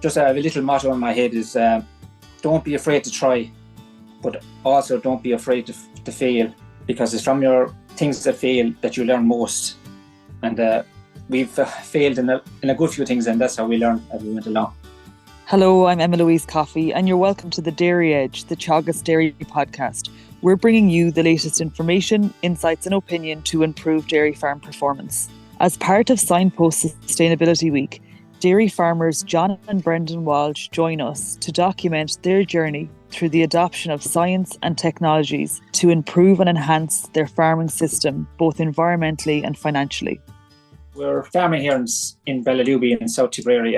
just a little motto in my head is don't be afraid to try, but also don't be afraid to fail, because it's from your things that fail that you learn most. And we've failed in a good few things, and that's how we learn as we went along. Hello, I'm Emma-Louise Coffey, and you're welcome to the Dairy Edge, the Teagasc Dairy podcast. We're bringing you the latest information, insights and opinion to improve dairy farm performance. As part of Signpost Sustainability Week, dairy farmers John and Brendan Walsh join us to document their journey through the adoption of science and technologies to improve and enhance their farming system, both environmentally and financially. We're farming here in Bellaloubey in South Tipperary,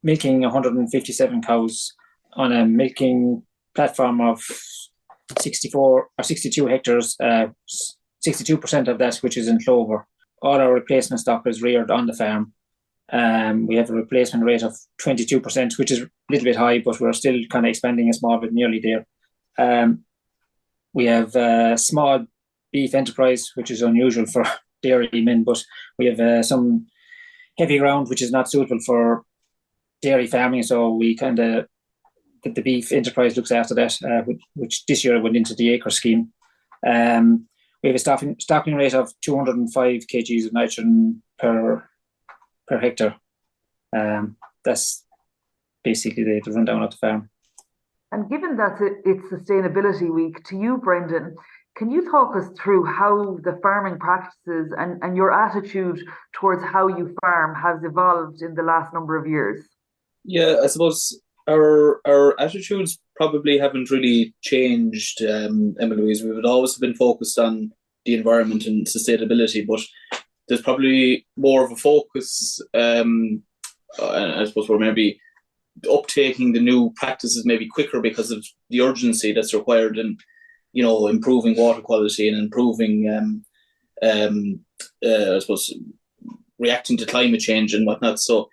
milking 157 cows on a milking platform of 64 or 62 hectares, 62% of that which is in clover. All our replacement stock is reared on the farm. We have a replacement rate of 22%, which is a little bit high, but we're still kind of expanding a small bit, nearly there. We have a small beef enterprise, which is unusual for dairy men, but we have some heavy ground which is not suitable for dairy farming, so we kind of the beef enterprise looks after that, which this year went into the acre scheme. We have a stocking rate of 205 kgs of nitrogen per hectare. That's basically the rundown of the farm. And given that it's Sustainability Week, to you, Brendan, can you talk us through how the farming practices and your attitude towards how you farm has evolved in the last number of years? Yeah, I suppose our attitudes probably haven't really changed, Emma-Louise. We would always have been focused on the environment and sustainability, but there's probably more of a focus, and I suppose we're maybe uptaking the new practices maybe quicker because of the urgency that's required in, improving water quality and improving, I suppose, reacting to climate change and whatnot. So,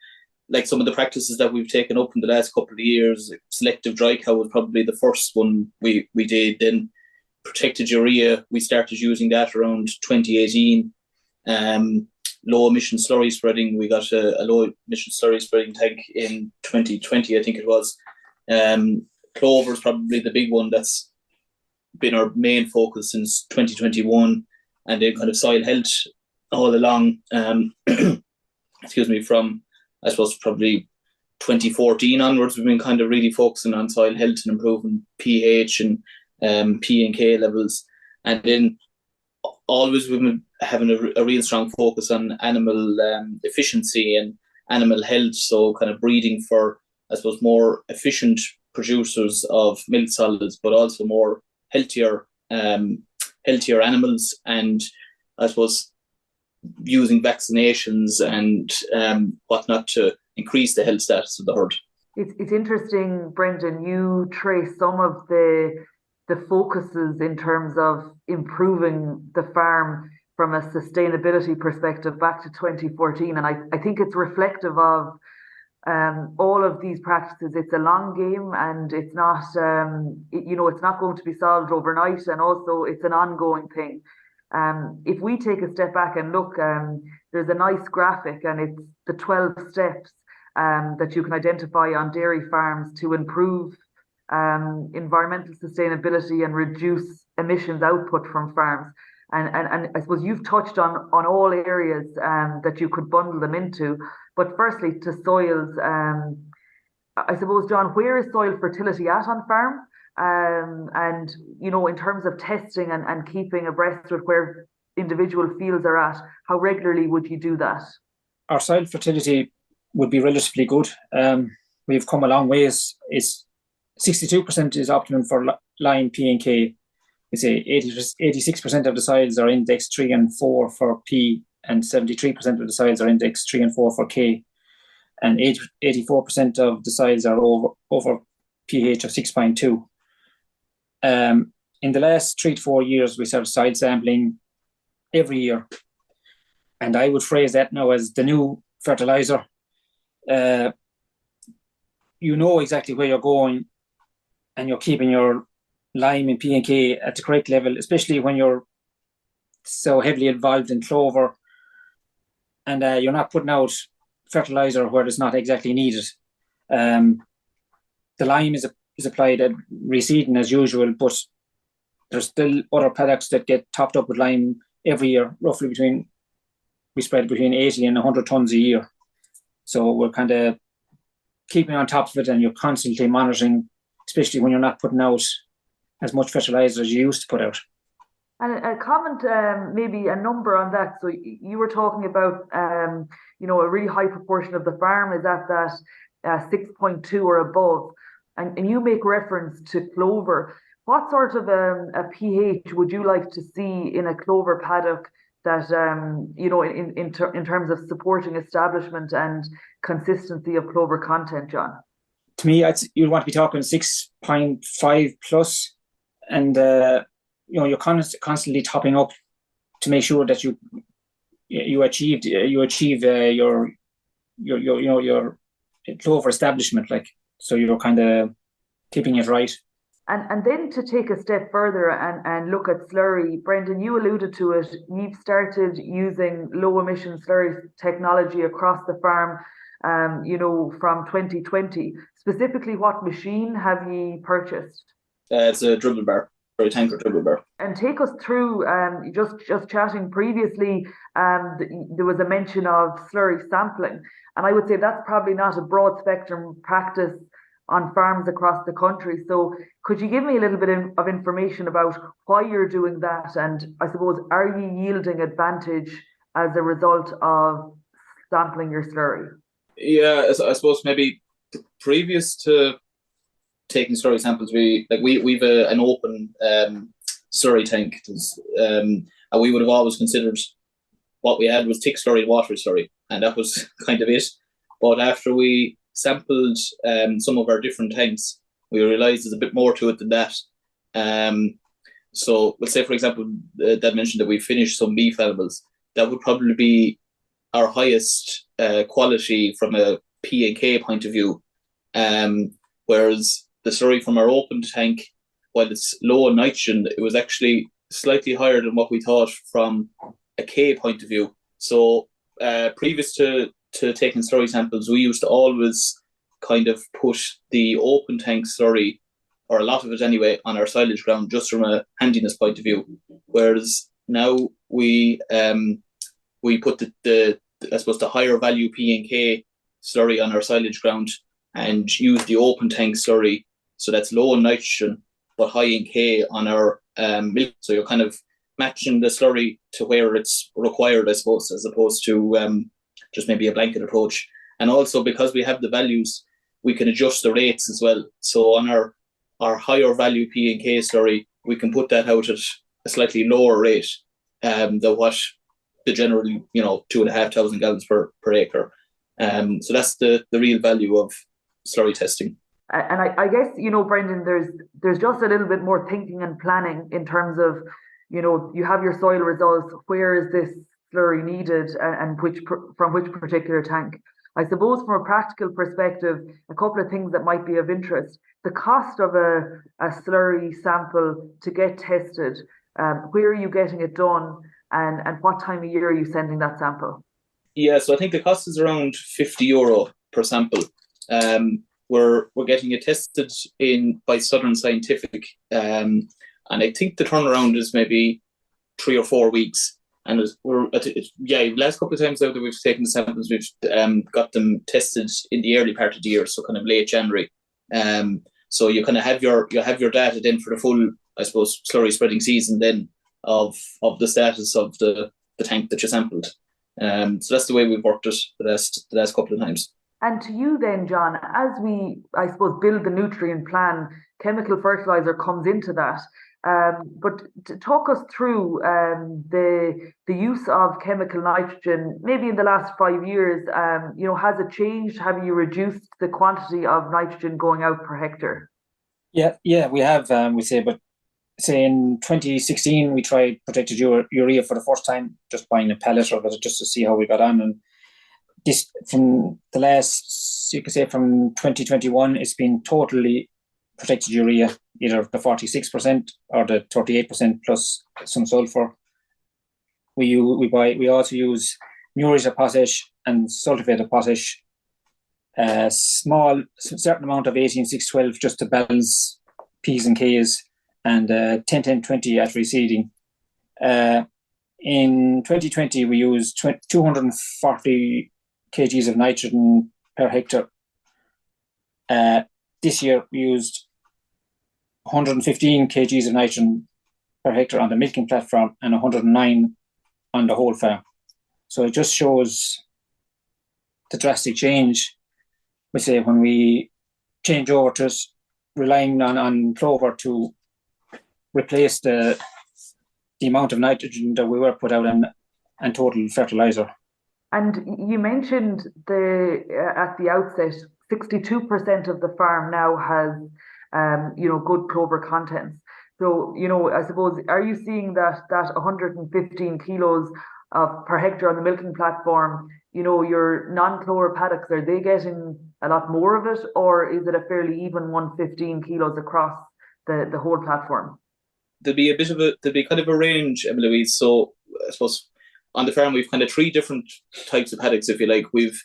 like some of the practices that we've taken up in the last couple of years, selective dry cow was probably the first one we did. Then protected urea, we started using that around 2018. Low emission slurry spreading, we got a low emission slurry spreading tank in 2020, I think it was. Clover is probably the big one that's been our main focus since 2021, and then kind of soil health all along. From I suppose probably 2014 onwards, we've been kind of really focusing on soil health and improving pH and P and K levels, and then always we've been having a real strong focus on animal efficiency and animal health. So kind of breeding for, I suppose, more efficient producers of milk solids, but also more healthier animals, and I suppose using vaccinations and whatnot to increase the health status of the herd. It's interesting, Brendan, you trace some of the focuses in terms of improving the farm from a sustainability perspective back to 2014. And I think it's reflective of all of these practices. It's a long game, and it's not, it's not going to be solved overnight. And also it's an ongoing thing. If we take a step back and look, there's a nice graphic, and it's the 12 steps that you can identify on dairy farms to improve environmental sustainability and reduce emissions output from farms. And I suppose you've touched on all areas that you could bundle them into. But firstly, to soils, I suppose, John, where is soil fertility at on farm? And, in terms of testing and keeping abreast with where individual fields are at, how regularly would you do that? Our soil fertility would be relatively good. We've come a long ways. It's 62% is optimum for line P and K. We say 86% of the soils are index 3 and 4 for P, and 73% of the soils are index 3 and 4 for K. And 84% of the soils are over pH of 6.2. In the last 3 to 4 years, we started soil sampling every year. And I would phrase that now as the new fertilizer. You know exactly where you're going, and you're keeping your lime and P and K at the correct level, especially when you're so heavily involved in clover, and you're not putting out fertilizer where it's not exactly needed. The lime is applied at reseeding as usual, but there's still other paddocks that get topped up with lime every year, roughly we spread between 80 and 100 tons a year. So we're kind of keeping on top of it, and you're constantly monitoring, especially when you're not putting out as much fertilizer as you used to put out. And a comment, maybe a number on that. So you were talking about, a really high proportion of the farm is at that 6.2 or above, and you make reference to clover. What sort of a pH would you like to see in a clover paddock that, in terms of supporting establishment and consistency of clover content, John? To me, you'd want to be talking 6.5 plus, and you're constantly topping up to make sure that you achieve your clover establishment, so you're kind of keeping it right. And then to take a step further and look at slurry, Brendan, you alluded to it. You've started using low emission slurry technology across the farm, from 2020. Specifically, what machine have you purchased? It's a dribble bar, or a tanker dribble bar. And take us through, just chatting previously, there was a mention of slurry sampling. And I would say that's probably not a broad spectrum practice on farms across the country. So could you give me a little bit of information about why you're doing that? And I suppose, are you yielding advantage as a result of sampling your slurry? Yeah, I suppose maybe previous to taking slurry samples, we've an open slurry tank, and we would have always considered what we had was thick slurry, watery slurry, and that was kind of it. But after we sampled some of our different tanks, we realised there's a bit more to it than that. So let's say, for example, that mentioned that we finished some beef animals. That would probably be our highest quality from a P&K point of view. Whereas the slurry from our open tank, while it's low in nitrogen, it was actually slightly higher than what we thought from a K point of view. So previous to taking slurry samples, we used to always kind of put the open tank slurry, or a lot of it anyway, on our silage ground just from a handiness point of view. Whereas now we put the I suppose the higher value P&K slurry on our silage ground and use the open tank slurry, so that's low in nitrogen but high in K on our milk. So you're kind of matching the slurry to where it's required, I suppose, as opposed to just maybe a blanket approach. And also, because we have the values, we can adjust the rates as well. So on our higher value P&K slurry, we can put that out at a slightly lower rate than what the general, 2,500 gallons per acre. So that's the real value of slurry testing. And I guess, Brendan, there's just a little bit more thinking and planning in terms of, you have your soil results, where is this slurry needed and from which particular tank. I suppose from a practical perspective, a couple of things that might be of interest. The cost of a slurry sample to get tested, where are you getting it done, and what time of year are you sending that sample? Yeah, so I think the cost is around €50 per sample. We're getting it tested by Southern Scientific, and I think the turnaround is maybe 3 or 4 weeks. And last couple of times out that we've taken the samples, we've got them tested in the early part of the year, so kind of late January. So you kind of have your data then for the full, I suppose, slurry spreading season then of the status of the tank that you sampled. So that's the way we've worked it the last couple of times. And to you then, John, as we, I suppose, build the nutrient plan, chemical fertilizer comes into that. But to talk us through the use of chemical nitrogen, maybe in the last 5 years, has it changed? Have you reduced the quantity of nitrogen going out per hectare? Yeah, we have. Say in 2016, we tried protected urea for the first time, just buying a pellet of it just to see how we got on. And this, from the last, you could say from 2021, it's been totally protected urea, either the 46% or the 38% plus some sulfur. We also use muriate of potash and sulfate of potash, certain amount of 18-6-12 just to balance P's and K's, and 10-10-20 at reseeding. In 2020, we used 240 kgs of nitrogen per hectare. This year, we used 115 kgs of nitrogen per hectare on the milking platform and 109 on the whole farm. So it just shows the drastic change. We say when we change over to relying on clover to replace the amount of nitrogen that we were put out and total fertilizer. And you mentioned at the outset, 62% of the farm now has good clover contents. So, I suppose, are you seeing that 115 kilos per hectare on the milking platform, your non-clover paddocks, are they getting a lot more of it, or is it a fairly even 115 kilos across the whole platform? There'll be kind of a range, Emma-Louise. So I suppose on the farm we've kind of three different types of paddocks, if you like. We've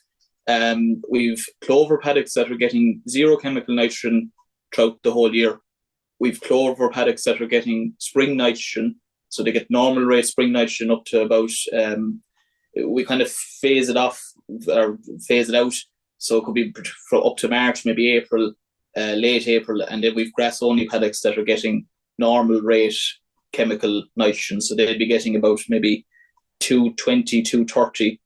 clover paddocks that are getting zero chemical nitrogen throughout the whole year. We've clover paddocks that are getting spring nitrogen, so they get normal rate spring nitrogen up to about we kind of phase it off or phase it out, so it could be up to March, maybe April, late April, and then we've grass only paddocks that are getting normal rate chemical nitrogen, so they'd be getting about maybe 220, 230.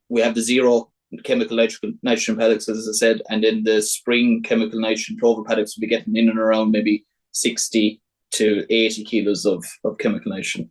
We have the zero chemical nitrogen paddocks, as I said, and then the spring chemical nitrogen clover paddocks will be getting in and around maybe 60 to 80 kilos of chemical nitrogen.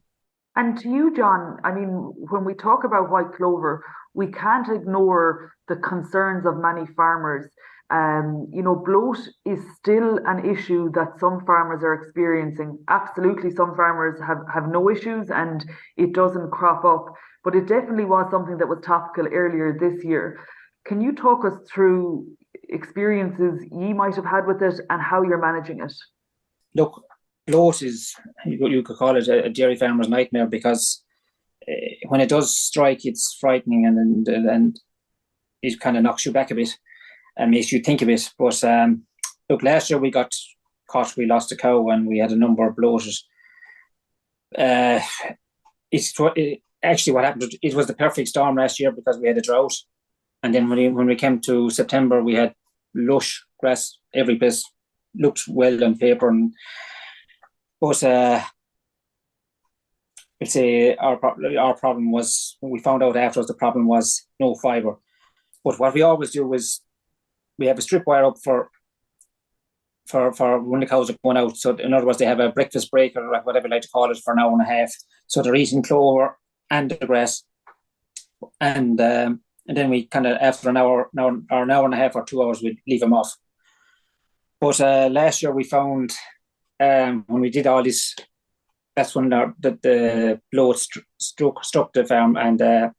And to you, John, I mean, when we talk about white clover, we can't ignore the concerns of many farmers. Bloat is still an issue that some farmers are experiencing. Absolutely, some farmers have no issues and it doesn't crop up, but it definitely was something that was topical earlier this year. Can you talk us through experiences you might have had with it and how you're managing it? Look, bloat is, you could call it a dairy farmer's nightmare, because when it does strike, it's frightening and it kind of knocks you back a bit and makes you think a bit. But look, last year we got caught, we lost a cow and we had a number of bloated. Actually what happened, it was the perfect storm last year because we had a drought. And then when we came to September, we had lush grass every place, looked well on paper. But we'll say our problem was, we found out afterwards, the problem was no fibre. But what we always do is we have a strip wire up for when the cows are going out. So in other words, they have a breakfast break or whatever you like to call it for an hour and a half. So they're eating clover and the grass. And then we kind of, after an hour and a half or 2 hours, we'd leave them off. But last year we found, when we did all this, that's when the bloat struck the farm, and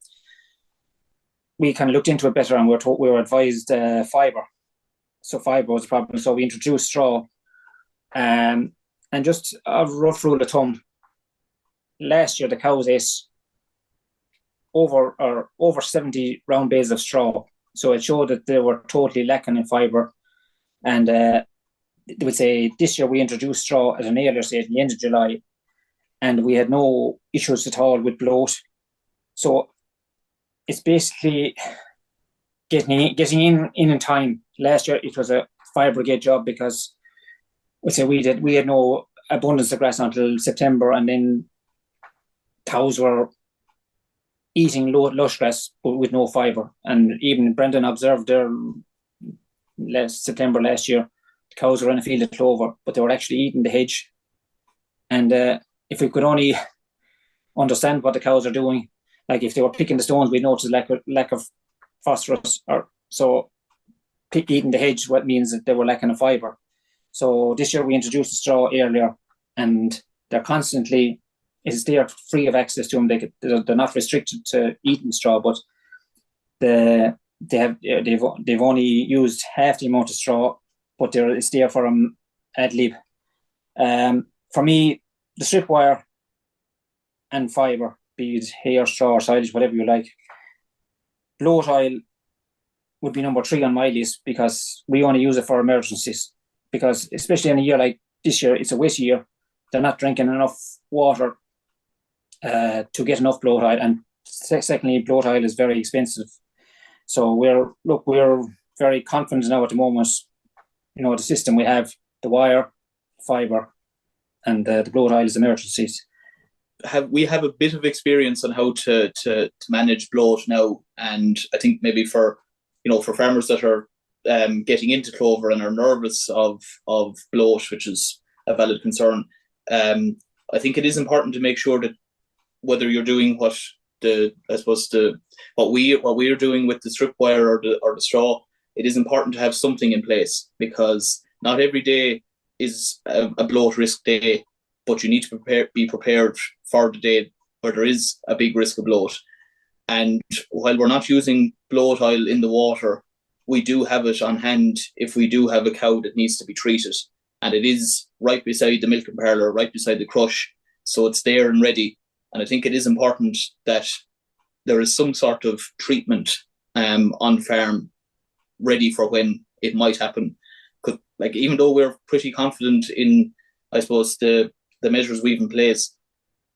we kind of looked into it better, and we were advised fibre. So fibre was a problem. So we introduced straw, and just a rough rule of thumb. Last year the cows ate over 70 round bales of straw. So it showed that they were totally lacking in fibre, and they would say this year we introduced straw at an earlier stage, at the end of July, and we had no issues at all with bloat. So it's basically getting in time. Last year it was a fire brigade job, because we had no abundance of grass until September, and then cows were eating lush grass but with no fibre. And even Brendan observed there September last year, the cows were in a field of clover, but they were actually eating the hedge. And if we could only understand what the cows are doing, like if they were picking the stones, we'd notice lack of phosphorus, or so eating the hedge, what means that they were lacking of fibre. So this year we introduced the straw earlier, and they're constantly, they are free of access to them. They're not restricted to eating straw, but they've only used half the amount of straw, but it's there for them ad lib. For me, the strip wire and fibre, be it hay or straw or silage, whatever you like. Bloat oil would be number 3 on my list, because we only use it for emergencies. Because especially in a year like this year, it's a wet year. They're not drinking enough water to get enough bloat oil, and secondly, bloat oil is very expensive. So we're very confident now at the moment. The system we have, the wire, fibre, and the bloat oil is emergencies. We have a bit of experience on how to manage bloat now, and I think maybe for farmers that are getting into clover and are nervous of bloat, which is a valid concern, I think it is important to make sure that whether you're doing what we are doing with the strip wire or the straw, it is important to have something in place, because not every day is a bloat risk day, but you need to be prepared for the day where there is a big risk of bloat. And while we're not using bloat oil in the water, we do have it on hand if we do have a cow that needs to be treated. And it is right beside the milking parlour, right beside the crush, so it's there and ready. And I think it is important that there is some sort of treatment on farm ready for when it might happen. Because, even though we're pretty confident in, I suppose, the measures we've in place,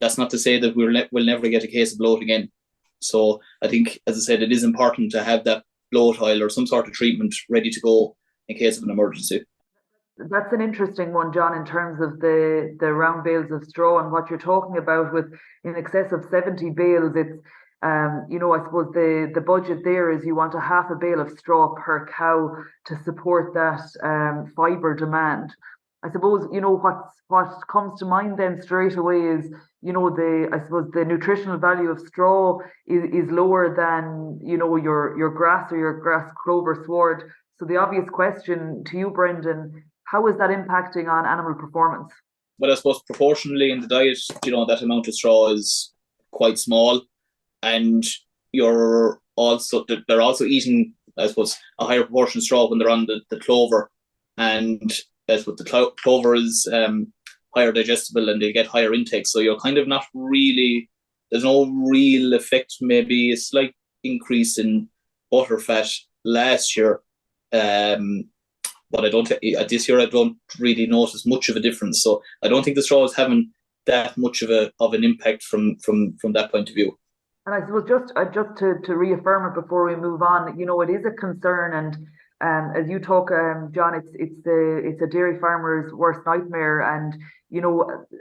that's not to say that we'll never get a case of bloat again. So I think, as I said, it is important to have that bloat oil or some sort of treatment ready to go in case of an emergency. That's an interesting one, John, in terms of the round bales of straw and what you're talking about with in excess of 70 bales. It's, I suppose the budget there is you want a half a bale of straw per cow to support that fibre demand. I suppose, what comes to mind then straight away is, the nutritional value of straw is lower than, your grass or your grass clover sward. So the obvious question to you, Brendan, how is that impacting on animal performance? Well, I suppose proportionally in the diet, that amount of straw is quite small, and they're also eating, I suppose, a higher proportion of straw when they're on the clover, and that's what the clover is higher digestible and they get higher intake. So you're kind of not really, there's no real effect, maybe a slight increase in butter fat last year. But this year I don't really notice much of a difference. So I don't think the straw is having that much of an impact from that point of view. And I suppose just to reaffirm it before we move on, it is a concern, and as you talk, John, it's a dairy farmer's worst nightmare, and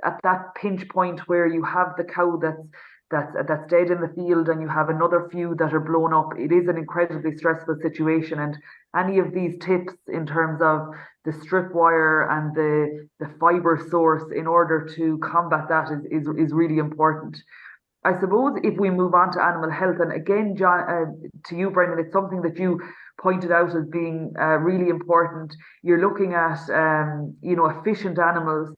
at that pinch point where you have the cow that's dead in the field and you have another few that are blown up, it is an incredibly stressful situation. And any of these tips in terms of the strip wire and the fibre source in order to combat that is really important. I suppose if we move on to animal health, and again, John, to you, Brendan, it's something that you pointed out as being really important. You're looking at, efficient animals.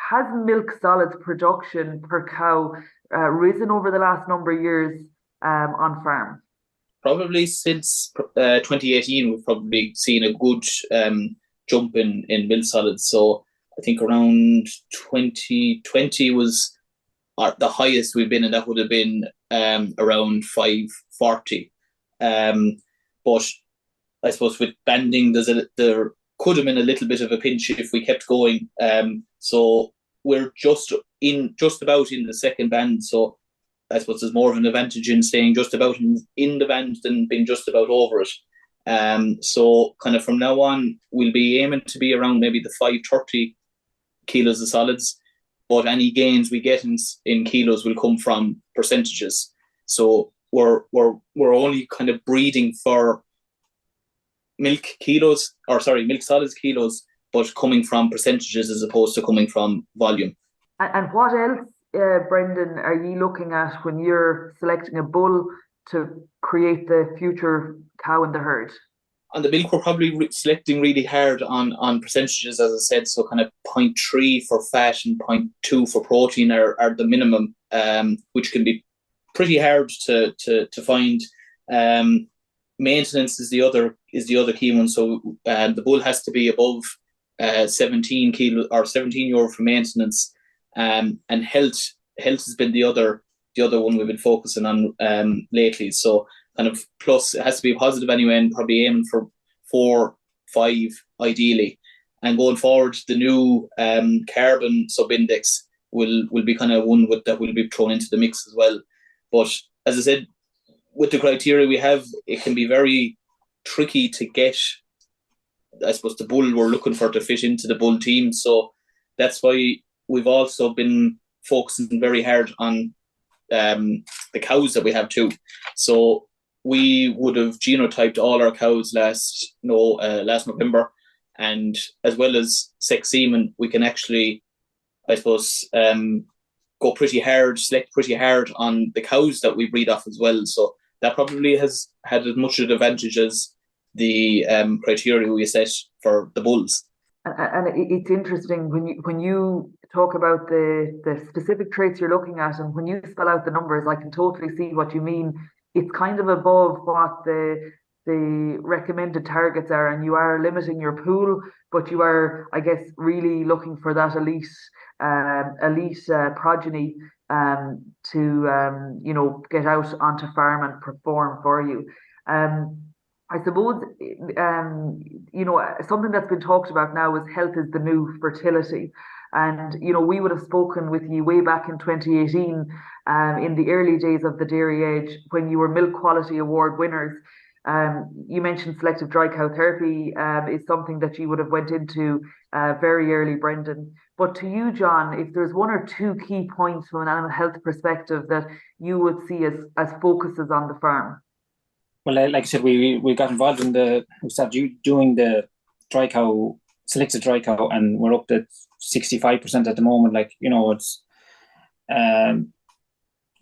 Has milk solids production per cow risen over the last number of years on farm? Probably since 2018, we've probably seen a good jump in milk solids. So I think around 2020 was the highest we've been, and that would have been around 540. But I suppose with banding, there could have been a little bit of a pinch if we kept going. So we're just about in the second band. So I suppose there's more of an advantage in staying just about in the band than being just about over it. So kind of from now on, we'll be aiming to be around maybe the 530 kilos of solids. But any gains we get in kilos will come from percentages. So we're only kind of breeding for milk solids kilos, but coming from percentages as opposed to coming from volume. And what else, Brendan, are you looking at when you're selecting a bull to create the future cow in the herd? On the milk, we're probably selecting really hard on percentages, as I said. So kind of 0.3 for fat and 0.2 for protein are the minimum, which can be pretty hard to find. Maintenance is the other key one. So the bull has to be above 17 kilo or €17 for maintenance, and health has been the other one we've been focusing on lately. So kind of plus. It has to be positive anyway, and probably aiming for 4, 5 ideally. And going forward, the new carbon sub-index will be kind of one that will be thrown into the mix as well. But as I said, with the criteria we have, it can be very tricky to get, I suppose, the bull we're looking for to fit into the bull team. So that's why we've also been focusing very hard on the cows that we have too. So we would have genotyped all our cows last November, and as well as sex semen, we can actually, I suppose, go pretty hard, select pretty hard on the cows that we breed off as well. So that probably has had as much an advantage as the criteria we set for the bulls. And it's interesting when you talk about the specific traits you're looking at, and when you spell out the numbers, I can totally see what you mean. It's kind of above what the recommended targets are, and you are limiting your pool, but you are, I guess, really looking for that elite progeny to get out onto farm and perform for you. I suppose something that's been talked about now is health is the new fertility. And we would have spoken with you way back in 2018, in the early days of the dairy age, when you were Milk Quality Award winners. You mentioned selective dry cow therapy is something that you would have went into very early, Brendan. But to you, John, if there's one or two key points from an animal health perspective that you would see as focuses on the farm. Well, like I said, we got involved we started doing the dry cow, selected dry cow, and we're up to 65% at the moment. It's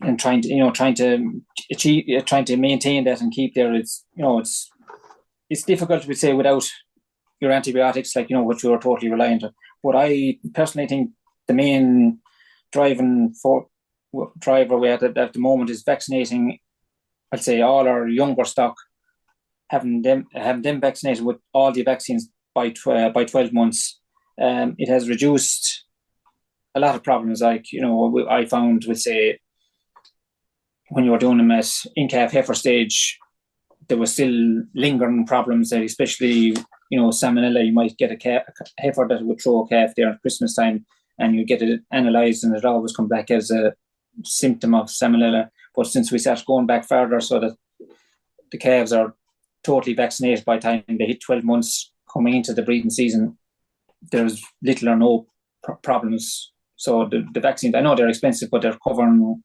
and trying to achieve, trying to maintain that and keep there. It's difficult to say without your antibiotics, which you are totally reliant on. But I personally think the main driver we have at the moment is vaccinating. I'd say all our younger stock, having them vaccinated with all the vaccines by 12 months. It has reduced a lot of problems. I found, when you were doing them at in-calf heifer stage, there was still lingering problems there, especially, salmonella. You might get a heifer that would throw a calf there at Christmas time, and you get it analysed, and it always come back as a symptom of salmonella. But since we start going back further, so that the calves are totally vaccinated by the time they hit 12 months coming into the breeding season, there's little or no problems. So the vaccines, I know they're expensive, but they're covering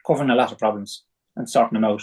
a lot of problems and sorting them out.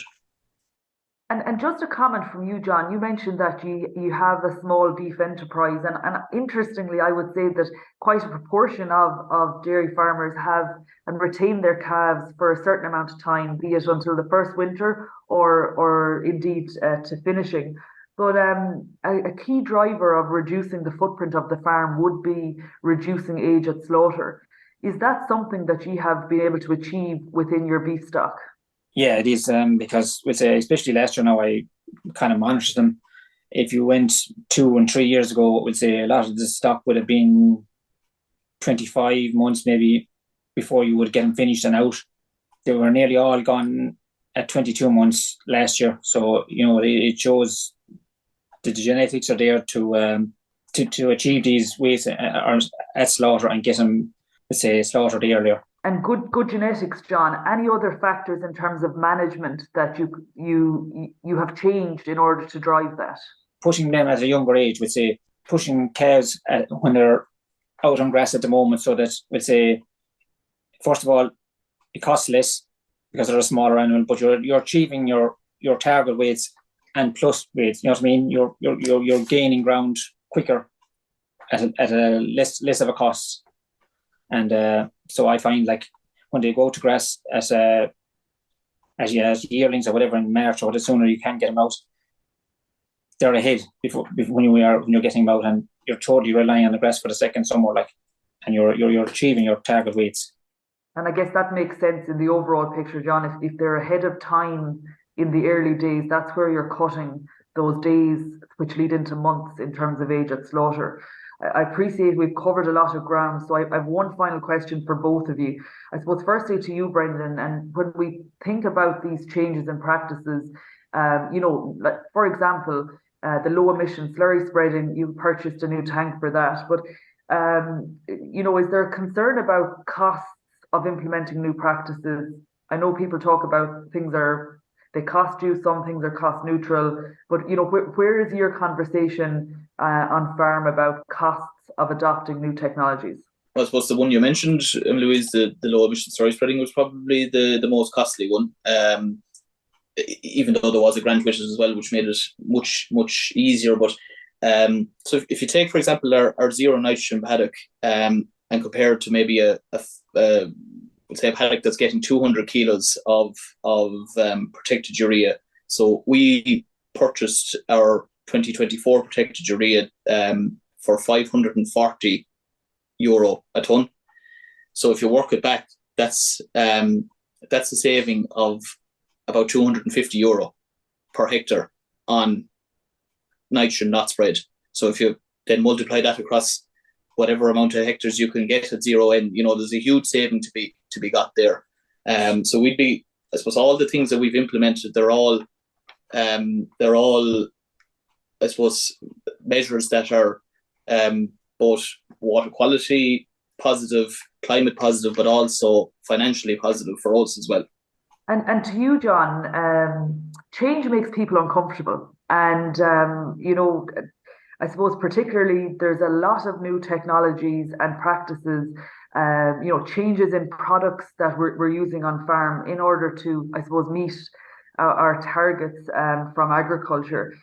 And just a comment from you, John, you mentioned that you have a small beef enterprise, and interestingly, I would say that quite a proportion of dairy farmers have and retain their calves for a certain amount of time, be it until the first winter or indeed to finishing. But a key driver of reducing the footprint of the farm would be reducing age at slaughter. Is that something that you have been able to achieve within your beef stock? Yeah, it is, because especially last year now, I kind of monitored them. If you went 2 and 3 years ago, a lot of the stock would have been 25 months maybe before you would get them finished and out. They were nearly all gone at 22 months last year. So, it shows the genetics are there to achieve these weights at slaughter and get them, slaughtered earlier. And good genetics, John. Any other factors in terms of management that you have changed in order to drive that? Pushing them at a younger age, pushing calves when they're out on grass at the moment, so that first of all, it costs less because they're a smaller animal, but you're achieving your target weights and plus weights. You know what I mean? You're gaining ground quicker at a less of a cost. And so I find, when they go to grass as yearlings or whatever in March, or the sooner you can get them out, they're ahead when you're getting them out, and you're totally relying on the grass for the second summer, and you're achieving your target weights. And I guess that makes sense in the overall picture, John. If they're ahead of time in the early days, that's where you're cutting those days which lead into months in terms of age at slaughter. I appreciate we've covered a lot of ground, so I have one final question for both of you. I suppose firstly to you, Brendan, and when we think about these changes in practices, Like, for example, the low emission slurry spreading, you purchased a new tank for that. But, is there a concern about costs of implementing new practices? I know people talk about they cost you, some things are cost neutral, but where is your conversation on farm about costs of adopting new technologies? Well, I suppose the one you mentioned, Emma-Louise, the low emission slurry spreading was probably the most costly one. Even though there was a grant with it as well, which made it much easier. But so if you take, for example, our zero nitrogen paddock and compare it to maybe a paddock that's getting 200 kilos of protected urea. So we purchased our 2024 protected urea for €540 a ton. So if you work it back, that's a saving of about €250 per hectare on nitrogen not spread. So if you then multiply that across whatever amount of hectares you can get at zero N, there's a huge saving to be got there. So I suppose all the things that we've implemented, they're all I suppose measures that are both water quality positive, climate positive, but also financially positive for us as well. And to you, John, change makes people uncomfortable. And, I suppose particularly there's a lot of new technologies and practices, changes in products that we're using on farm in order to, I suppose, meet our targets from agriculture.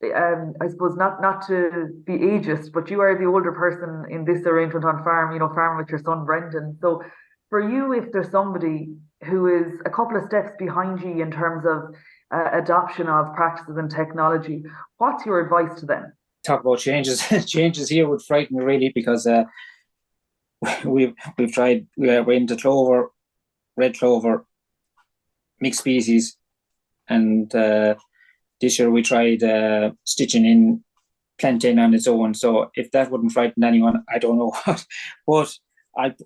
I suppose not to be ageist, but you are the older person in this arrangement on farm, farming with your son Brendan. So for you, if there's somebody who is a couple of steps behind you in terms of adoption of practices and technology, what's your advice to them? Talk about changes. Changes here would frighten me really, because we've tried. We're into clover, red clover, mixed species, and this year we tried stitching in plantain on its own. So if that wouldn't frighten anyone, I don't know what. But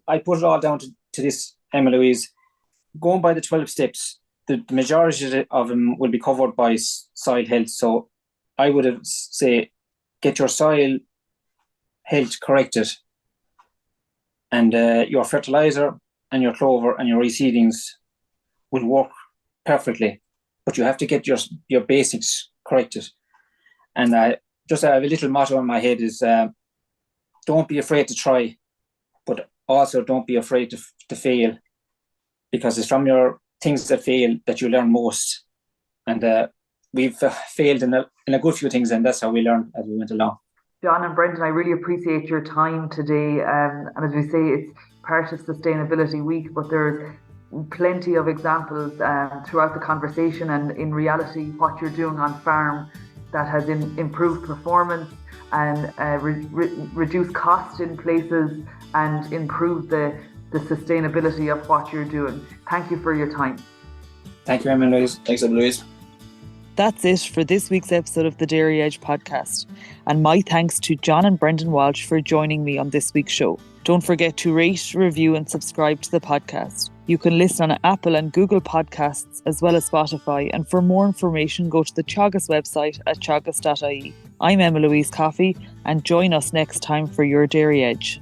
I put it all down to this, Emma-Louise. Going by the 12 steps, the majority of them will be covered by soil health. So I would say get your soil health corrected, and your fertilizer and your clover and your reseedings will work perfectly. But you have to get your basics corrected. And I have a little motto in my head is don't be afraid to try, but also don't be afraid to fail, because it's from your things that fail that you learn most. And we've failed in a good few things, and that's how we learn as we went along. John and Brendan, I really appreciate your time today. And as we say, it's part of Sustainability Week, but there's plenty of examples throughout the conversation and in reality what you're doing on farm that has improved performance and reduced cost in places and improved the sustainability of what you're doing. Thank you for your time. Thank you, Emma-Louise. Thanks, Emma-Louise. That's it for this week's episode of the Dairy Edge podcast. And my thanks to John and Brendan Walsh for joining me on this week's show. Don't forget to rate, review and subscribe to the podcast. You can listen on Apple and Google Podcasts as well as Spotify. And for more information, go to the Teagasc website at teagasc.ie. I'm Emma-Louise Coffey, and join us next time for your Dairy Edge.